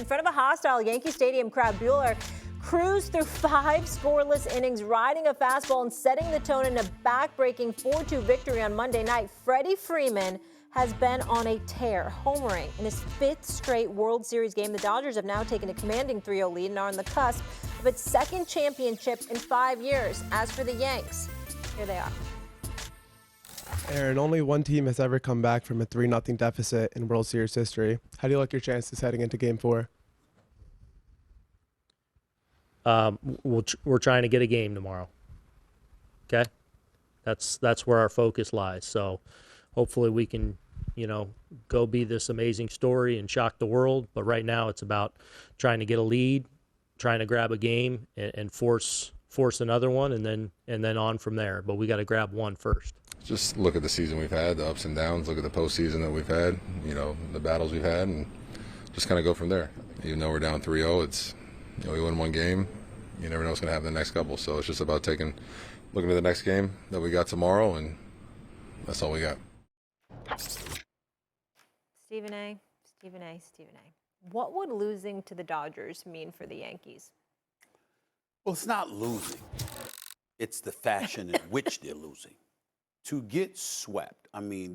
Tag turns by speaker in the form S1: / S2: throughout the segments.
S1: in front of a hostile Yankee Stadium crowd, Buehler cruised through 5 scoreless innings, riding a fastball and setting the tone in a back-breaking 4-2 victory on Monday night. Freddie Freeman has been on a tear, homering in his 5th straight World Series game. The Dodgers have now taken a commanding 3-0 lead and are on the cusp of its 2nd championship in 5 years. As for the Yanks, here they are.
S2: Aaron, only one team has ever come back from a 3-0 deficit in World Series history. How do you like your chances heading into Game 4?
S3: We're trying to get a game tomorrow. Okay, that's where our focus lies. So hopefully we can, go be this amazing story and shock the world. But right now it's about trying to get a lead, trying to grab a game and force another one, and then on from there. But we got to grab one first.
S4: Just look at the season we've had, the ups and downs. Look at the postseason that we've had. The battles we've had, and just kind of go from there. Even though we're down 3-0, it's. We win one game, you never know what's going to happen the next couple. So it's just about looking at the next game that we got tomorrow, and that's all we got.
S1: Stephen A. What would losing to the Dodgers mean for the Yankees?
S5: Well, it's not losing. It's the fashion in which they're losing. To get swept,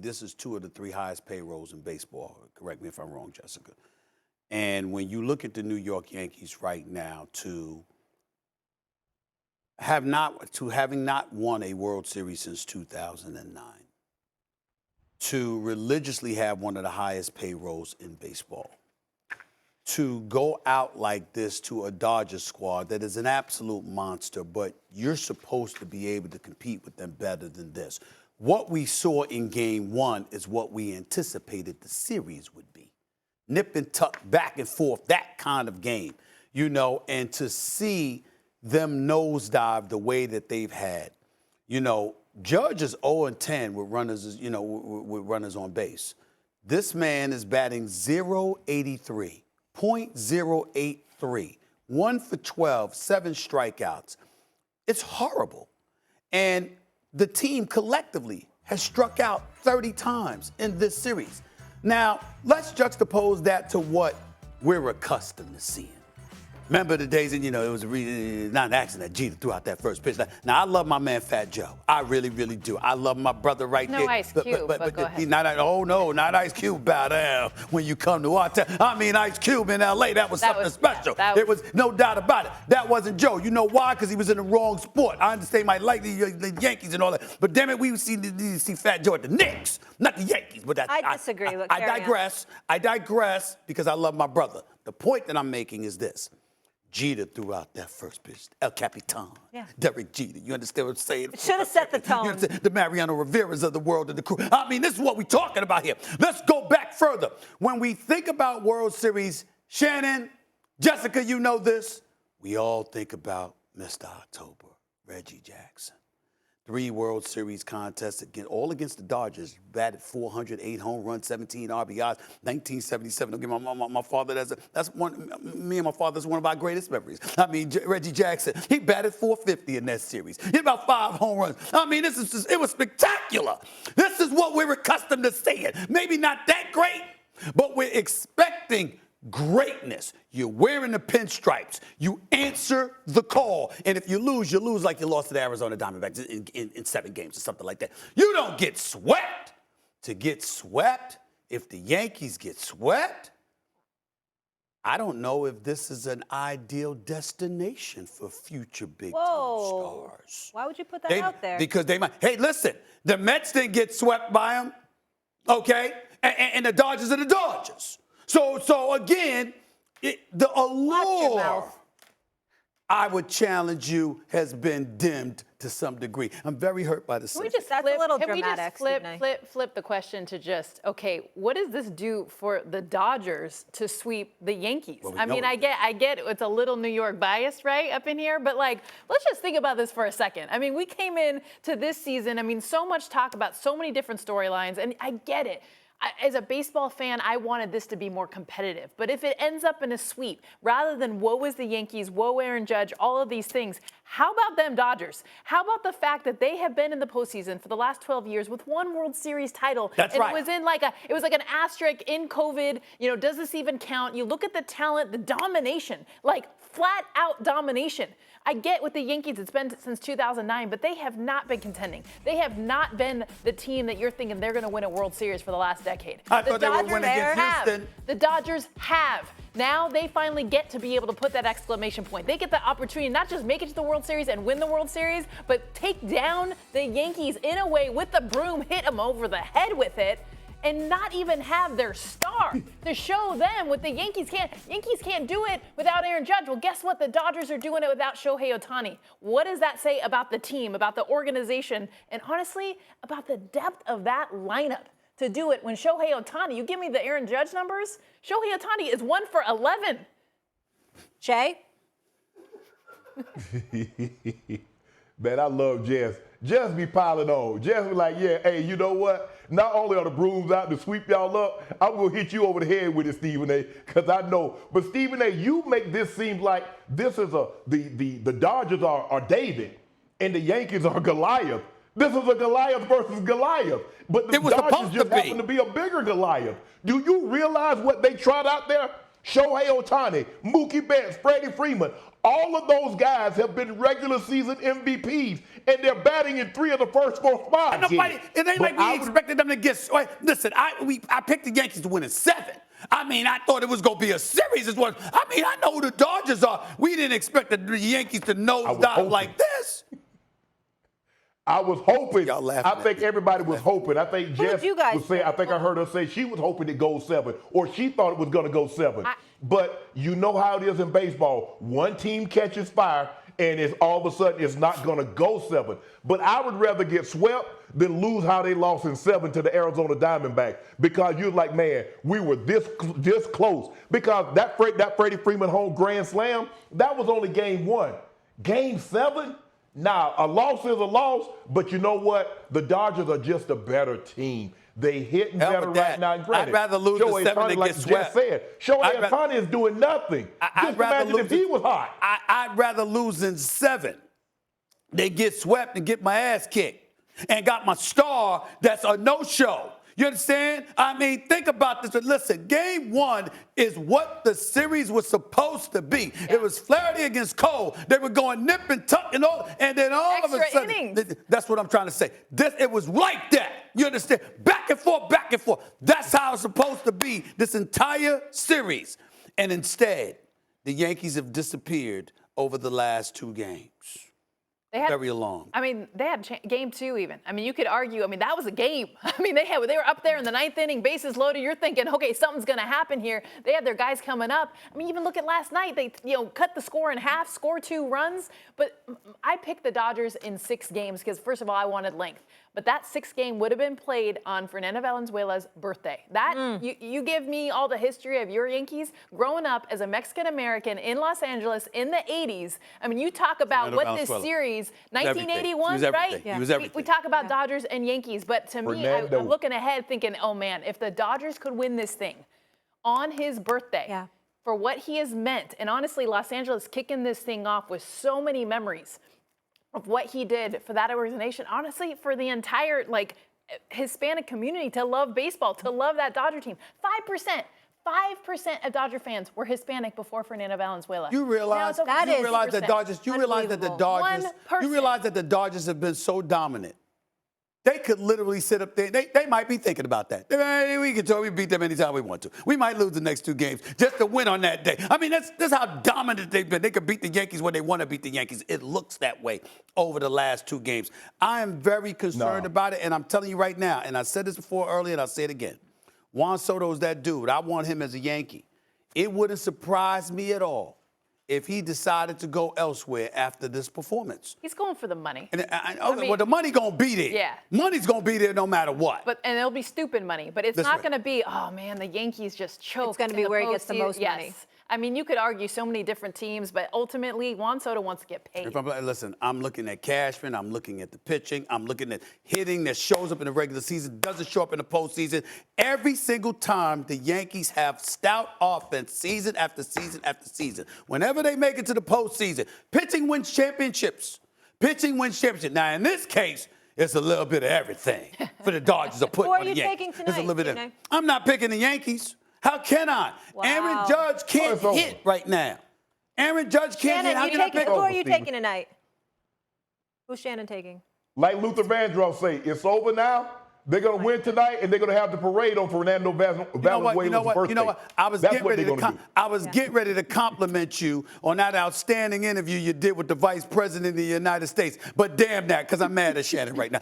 S5: this is 2 of the 3 highest payrolls in baseball. Correct me if I'm wrong, Jessica. And when you look at the New York Yankees right now, having not won a World Series since 2009, to religiously have one of the highest payrolls in baseball, to go out like this to a Dodgers squad that is an absolute monster, but you're supposed to be able to compete with them better than this. What we saw in Game 1 is what we anticipated the series would be. Nip and tuck, back and forth, that kind of game, and to see them nosedive the way that they've had. Judge is 0-10 with runners, with runners on base. This man is batting .083, .083, 1 for 12, 7 strikeouts. It's horrible. And the team collectively has struck out 30 times in this series. Now, let's juxtapose that to what we're accustomed to seeing. Remember the days, it was not an accident that Jeter threw out that first pitch. Now, I love my man Fat Joe. I really, really do. I love my brother right there.
S6: No Ice Cube, but go ahead.
S5: Not Ice Cube. Bow down when you come to our town. Ice Cube in L.A., that was something special. It was no doubt about it. That wasn't Joe. You know why? Because he was in the wrong sport. I understand he might like the Yankees and all that, but damn it, we see Fat Joe at the Knicks, not the Yankees. But
S1: I disagree.
S5: I digress. I digress because I love my brother. The point that I'm making is this. Jeter threw out that first pitch. El Capitan. Yeah. Derek Jeter. You understand what I'm saying?
S1: It should have set the tone.
S5: The Mariano Rivera's of the world and the crew. This is what we're talking about here. Let's go back further. When we think about World Series, Shannon, Jessica, you know this. We all think about Mr. October, Reggie Jackson. 3 World Series contests, all against the Dodgers. Batted .408 home runs, 17 RBIs, 1977. Don't give my father, me and my father's one of our greatest memories. Reggie Jackson, he batted .450 in that series. He had about 5 home runs. It was spectacular. This is what we're accustomed to seeing. Maybe not that great, but we're expecting greatness. You're wearing the pinstripes. You answer the call. And if you lose like you lost to the Arizona Diamondbacks in 7 games or something like that. You don't get swept. To get swept, if the Yankees get swept, I don't know if this is an ideal destination for future big-time stars.
S1: Why would you put that out there?
S5: Because they might. Hey, listen, the Mets didn't get swept by them, okay? And the Dodgers are the Dodgers. So again, the allure, I would challenge you, has been dimmed to some degree. I'm very hurt by the
S1: Can we just
S6: flip the question to just, okay, what does this do for the Dodgers to sweep the Yankees?
S5: Well,
S6: I get it's a little New York bias, right, up in here, but let's just think about this for a second. We came in to this season, so much talk about so many different storylines, and I get it. As a baseball fan, I wanted this to be more competitive. But if it ends up in a sweep, rather than woe is the Yankees, woe Aaron Judge, all of these things, how about them Dodgers? How about the fact that they have been in the postseason for the last 12 years with one World Series title?
S5: That's
S6: and
S5: right.
S6: It was like an asterisk in COVID. You know, does this even count? You look at the talent, the domination, like flat out domination. I get with the Yankees, it's been since 2009, but they have not been contending. They have not been the team that you're thinking they're going to win a World Series for the last decade.
S5: I thought they would win against Houston.
S6: The Dodgers have. Now they finally get to be able to put that exclamation point. They get the opportunity not just make it to the World Series and win the World Series, but take down the Yankees in a way with the broom, hit them over the head with it, and not even have their star to show them what the Yankees can't. Yankees can't do it without Aaron Judge. Well, guess what? The Dodgers are doing it without Shohei Ohtani. What does that say about the team, about the organization, and honestly, about the depth of that lineup to do it when Shohei Ohtani, you give me the Aaron Judge numbers, Shohei Ohtani is 1 for 11.
S1: Shay?
S7: Man, I love Jess. Jess be piling on. Jess be like, yeah, hey, you know what? Not only are the brooms out to sweep y'all up, I'm going to hit you over the head with it, Stephen A., because I know. But, Stephen A., you make this seem like this is the Dodgers are David and the Yankees are Goliath. This is a Goliath versus Goliath. But the Dodgers just happen to be a bigger Goliath. Do you realize what they tried out there? Shohei Ohtani, Mookie Betts, Freddie Freeman, all of those guys have been regular season MVPs, and they're batting in 3 of the first 4 spots.
S5: It ain't like we expected them to get. Listen, I picked the Yankees to win in 7. I mean, I thought it was going to be a series. I know who the Dodgers are. We didn't expect the Yankees to nosedive like this.
S7: I was hoping.
S5: Y'all laughing
S7: I think everybody was hoping. I think Jess was saying. I think I heard her say she was hoping it goes 7, or she thought it was going to go 7. But you know how it is in baseball. One team catches fire, and it's all of a sudden it's not going to go 7. But I would rather get swept than lose how they lost in 7 to the Arizona Diamondbacks, because you're like, man, we were this close. Because that Freddie Freeman home grand slam, that was only game 1. Game 7. Now, a loss is a loss, but you know what? The Dodgers are just a better team. They hitting better right now.
S5: I'd rather lose in 7 than get swept.
S7: Shohei Ohtani is doing nothing. Just imagine if he was hot.
S5: I'd rather lose in 7 than get swept and get my ass kicked and got my star that's a no-show. You understand? I mean, think about this. Listen, game 1 is what the series was supposed to be. Yeah. It was Flaherty against Cole. They were going nip and tuck and all, and then all of a sudden, innings. That's what I'm trying to say. It was like that. You understand? Back and forth, back and forth. That's how it's supposed to be this entire series. And instead, the Yankees have disappeared over the last 2 games.
S6: They had,
S5: very long.
S6: I mean, they had game 2 even. I mean, you could argue, I mean, that was a game. I mean, they were up there in the 9th inning, bases loaded. You're thinking, okay, something's going to happen here. They had their guys coming up. I mean, even look at last night. They, cut the score in half, score 2 runs. But I picked the Dodgers in 6 games because, first of all, I wanted length. But that 6th game would have been played on Fernando Valenzuela's birthday. You give me all the history of your Yankees growing up as a Mexican-American in Los Angeles in the 80s. I mean, you talk about what this series, 1981, right?
S5: Yeah. He was everything.
S6: We talk about Dodgers and Yankees, but to me, I'm looking ahead thinking, oh, man, if the Dodgers could win this thing on his birthday for what he has meant, and honestly, Los Angeles kicking this thing off with so many memories of what he did for that organization, honestly, for the entire, Hispanic community to love baseball, to love that Dodger team. 5% of Dodger fans were Hispanic before Fernando Valenzuela.
S5: You realize that the Dodgers have been so dominant. They could literally sit up there. They might be thinking about that. We beat them anytime we want to. We might lose the next 2 games just to win on that day. I mean, that's how dominant they've been. They could beat the Yankees when they want to beat the Yankees. It looks that way over the last 2 games. I am very concerned about it, and I'm telling you right now, and I said this before earlier, and I'll say it again. Juan Soto's that dude. I want him as a Yankee. It wouldn't surprise me at all if he decided to go elsewhere after this performance.
S6: He's going for the money.
S5: Well, the money going to be there.
S6: Yeah.
S5: Money's going to be there no matter what.
S6: And it'll be stupid money. But it's not going to be, oh, man, the Yankees just choked.
S1: It's going to be where he gets the most money.
S6: I mean, you could argue so many different teams, but ultimately, Juan Soto wants to get paid.
S5: Listen, I'm looking at Cashman. I'm looking at the pitching. I'm looking at hitting that shows up in the regular season, doesn't show up in the postseason. Every single time the Yankees have stout offense season after season after season. Whenever they make it to the postseason, pitching wins championships. Pitching wins championships. Now, in this case, it's a little bit of everything for the Dodgers to put
S1: Who are
S5: on the
S1: you
S5: Yankees.
S1: taking tonight,
S5: It's a little bit of,
S1: Tina?
S5: I'm not picking the Yankees. How can I?
S1: Wow.
S5: Aaron Judge can't hit right now. Aaron Judge can't hit. How
S1: Shannon,
S5: can I pick
S1: who are
S5: him?
S1: you taking tonight? Who's Shannon taking?
S7: Like Luther Vandross say, it's over now. They're going to win tonight, and they're going to have the parade on Fernando Valenzuela's birthday.
S5: You know what? I was getting ready to compliment you on that outstanding interview you did with the Vice President of the United States. But damn that, because I'm mad at Shannon right now.